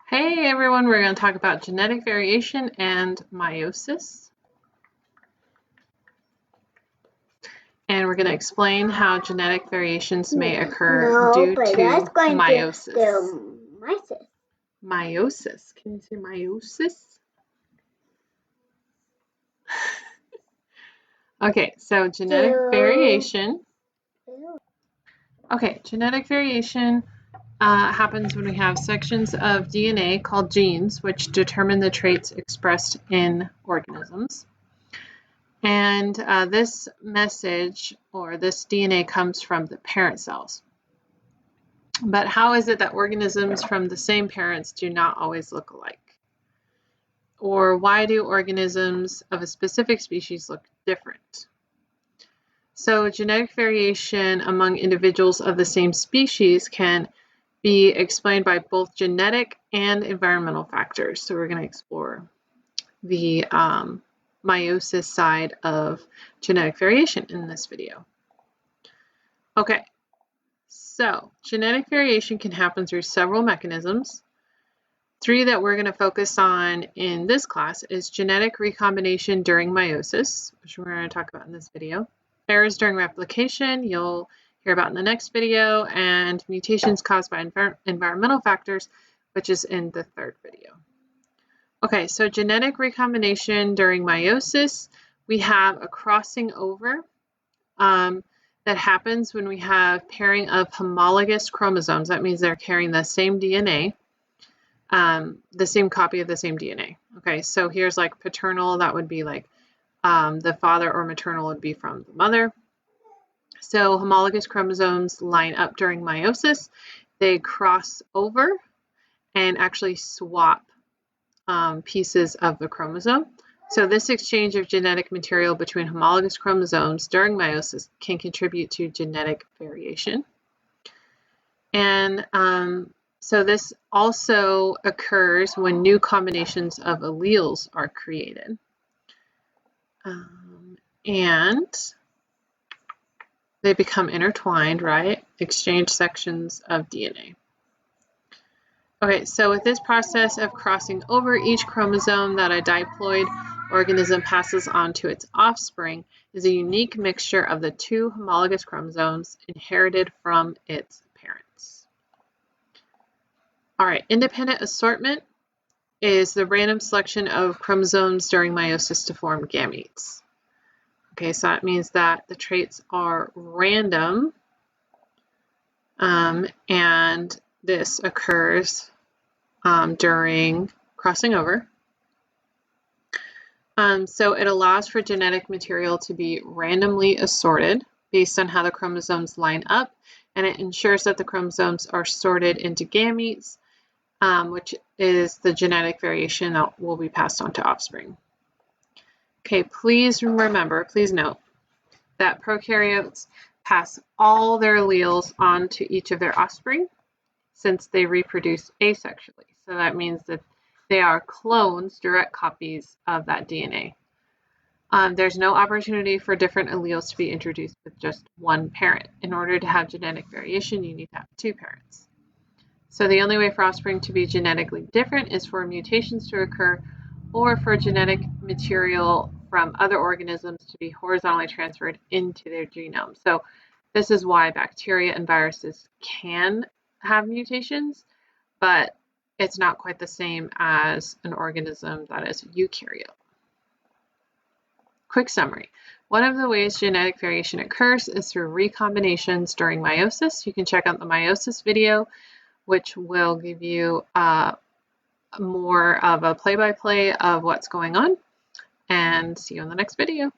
Hey everyone, we're going to talk about genetic variation and meiosis. And we're going to explain how genetic variations may occur due to meiosis. Meiosis. Can you say meiosis? Okay, so genetic variation. Okay, genetic variation happens when we have sections of DNA called genes, which determine the traits expressed in organisms. And this message or this DNA comes from the parent cells. But how is it that organisms from the same parents do not always look alike? Or why do organisms of a specific species look different? So genetic variation among individuals of the same species can be explained by both genetic and environmental factors. So we're going to explore the meiosis side of genetic variation in this video. Okay, so genetic variation can happen through several mechanisms. Three that we're going to focus on in this class is genetic recombination during meiosis, which we're going to talk about in this video. Errors during replication, you'll hear about in the next video, and mutations caused by environmental factors, which is in the third video. Okay, so genetic recombination during meiosis, we have a crossing over that happens when we have pairing of homologous chromosomes. That means they're carrying the same DNA, the same copy of the same DNA. Okay, so here's like paternal, that would be like the father, or maternal would be from the mother. So homologous chromosomes line up during meiosis. They cross over and actually swap pieces of the chromosome. So this exchange of genetic material between homologous chromosomes during meiosis can contribute to genetic variation. And so this also occurs when new combinations of alleles are created. And they become intertwined, right? Exchange sections of DNA. Okay, so with this process of crossing over each chromosome that a diploid organism passes on to its offspring is a unique mixture of the two homologous chromosomes inherited from its parents. All right, independent assortment is the random selection of chromosomes during meiosis to form gametes. Okay, so that means that the traits are random, and this occurs during crossing over. So it allows for genetic material to be randomly assorted based on how the chromosomes line up, and it ensures that the chromosomes are sorted into gametes, which is the genetic variation that will be passed on to offspring. Okay, please note that prokaryotes pass all their alleles on to each of their offspring since they reproduce asexually. So that means that they are clones, direct copies of that DNA. There's no opportunity for different alleles to be introduced with just one parent. In order to have genetic variation, you need to have two parents. So the only way for offspring to be genetically different is for mutations to occur or for genetic material from other organisms to be horizontally transferred into their genome. So this is why bacteria and viruses can have mutations, but it's not quite the same as an organism that is eukaryote. Quick summary. One of the ways genetic variation occurs is through recombinations during meiosis. You can check out the meiosis video, which will give you more of a play-by-play of what's going on, and see you in the next video.